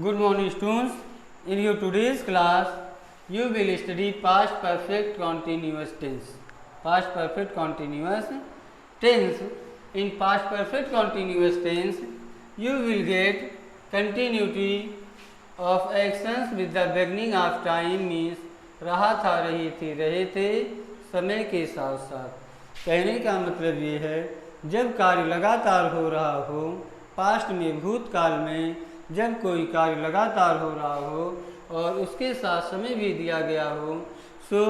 Good morning students. In your today's class, you will study past perfect continuous tense. Past perfect continuous tense. In past perfect continuous tense, you will get continuity of actions with the beginning of time means रहा था, रही थी, रहे थे समय के साथ साथ। कहने का मतलब ये है जब कार्य लगातार हो रहा हो, पास्ट में भूतकाल में जब कोई कार्य लगातार हो रहा हो और उसके साथ समय भी दिया गया हो, so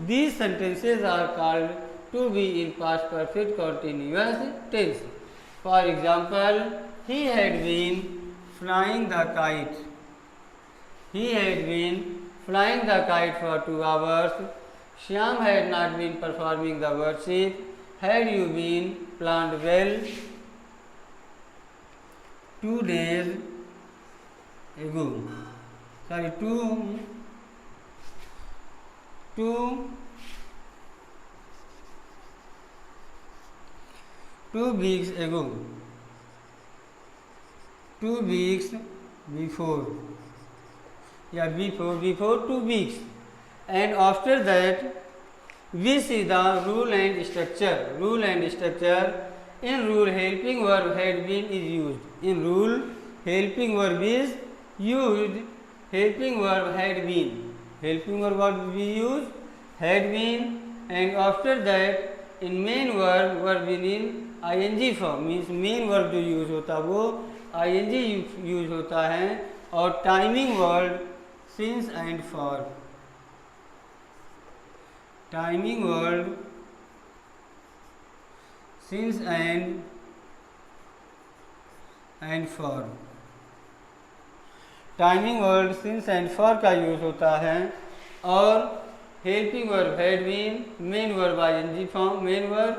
these sentences are called to be in past perfect continuous tense. For example, he had been flying the kite. He had been flying the kite for 2 hours. Shyam had not been performing the worship. Had you been planned well 2 days ago. Sorry, two weeks ago. 2 weeks before. Before 2 weeks, and after that we see the rule and structure. Rule and structure. In rule, helping verb had been is used. In rule, helping verb is used. Helping verb had been. Helping verb what we use? Had been. And after that in main verb in ing form means main verb जो use होता है वो ing use होता है, और timing word since and for. Timing word since and for. Timing word since and for का use होता है, और helping verb had been, main verb ing form, main verb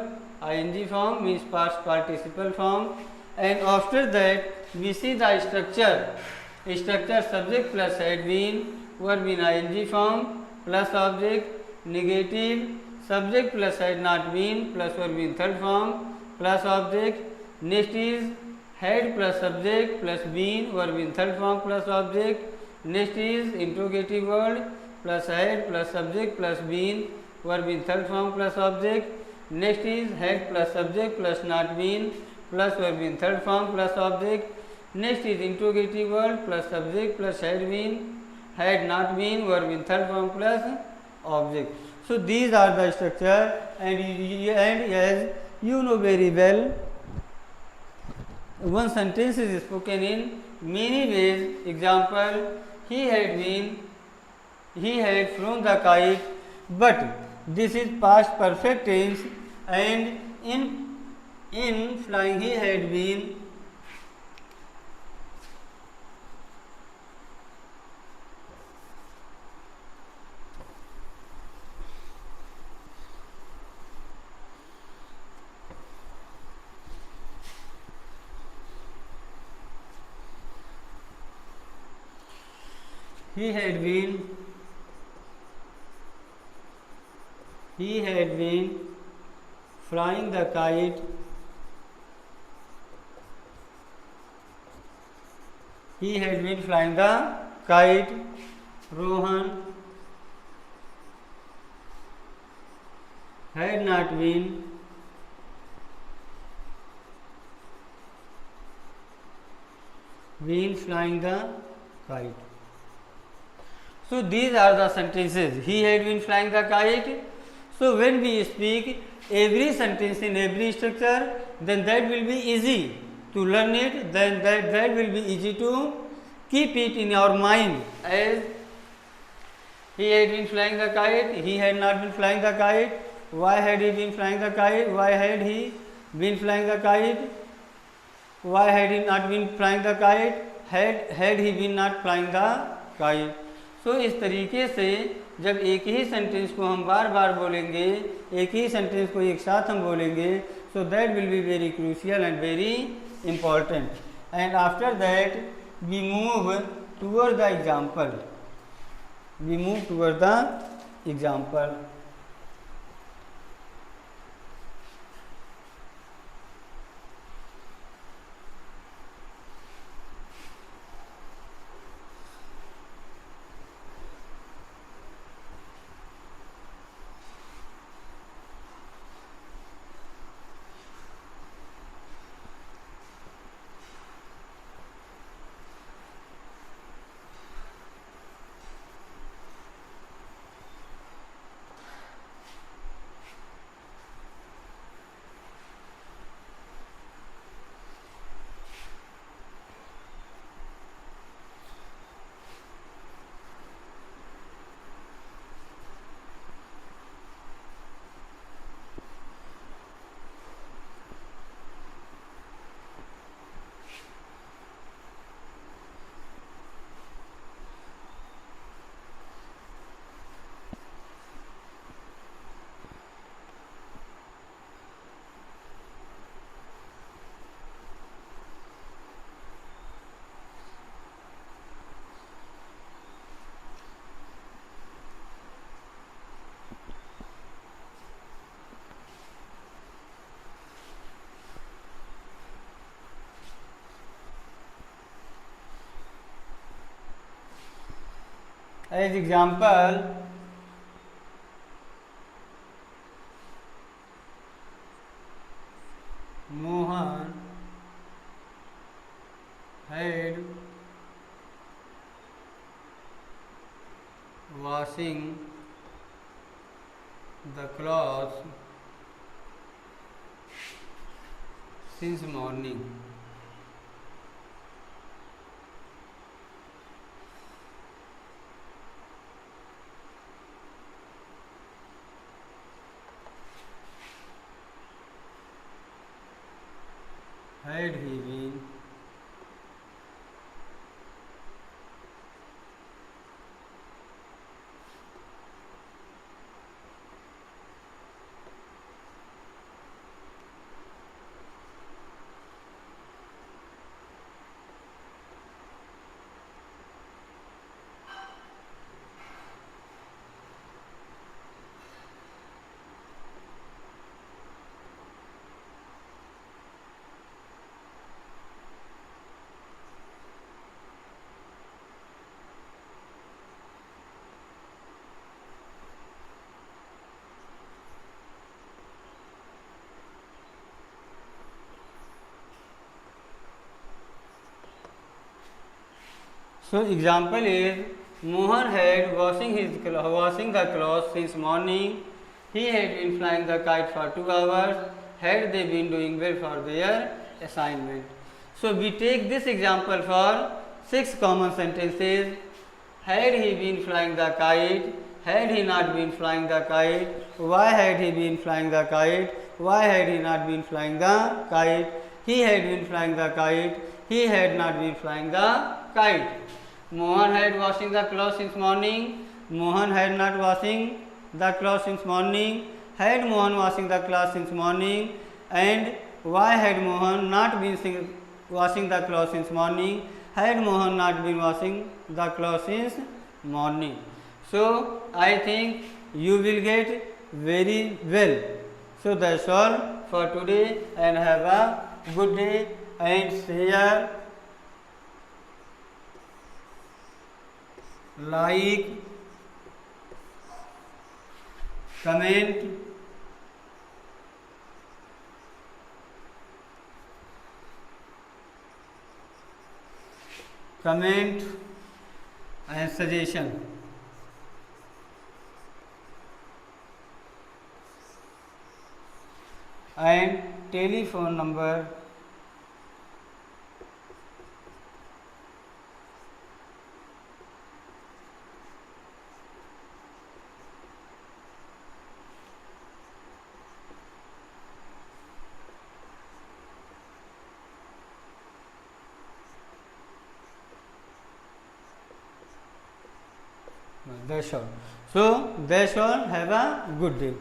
ing form means past participle form, and after that we see the structure. Structure subject plus had been, verb in ing form plus object, negative subject plus had not been plus verb in third form plus object. Next is had plus subject plus been, verb in third form plus object. Next is interrogative word plus had plus subject plus been, verb in third form plus object. Next is had plus subject plus not been plus verb in third form plus object. Next is interrogative word plus subject plus had been, had not been, verb in third form plus object. So these are the structure, and as you know very well, one sentence is spoken in many ways. Example, he had flown the kite, but this is past perfect tense, and in flying he had been. He had been flying the kite. He had been flying the kite. Rohan had not been flying the kite. So these are the sentences. He had been flying the kite. So when we speak every sentence in every structure, then that will be easy to learn it. Then that will be easy to keep it in our mind. As he had been flying the kite, he had not been flying the kite. Why had he been flying the kite? Why had he been flying the kite? Why had he not been flying the kite? Had he been not flying the kite? तो इस तरीके से जब एक ही sentence को हम बार बार बोलेंगे, एक ही सेंटेंस को एक साथ हम बोलेंगे, so that will be very crucial and very important. And after that we move toward the example. As example, Mohan had washing the clothes since morning. Had he been So example is Mohan had washing the clothes since morning. He had been flying the kite for 2 hours. Had they been doing well for their assignment. So we take this example for 6 common sentences. Had he been flying the kite? Had he not been flying the kite? Why had he been flying the kite? Why had he not been flying the kite? He had been flying the kite. He had not been flying the kite. Mohan had washing the clothes since morning. Mohan had not washing the clothes since morning. Had Mohan washing the clothes since morning? And why had Mohan not been washing the clothes since morning? Had Mohan not been washing the clothes since morning? So I think you will get very well. So that's all for today, and have a good day, and share, like, comment, and suggestion. And telephone number that's all. So that's all. Have a good day.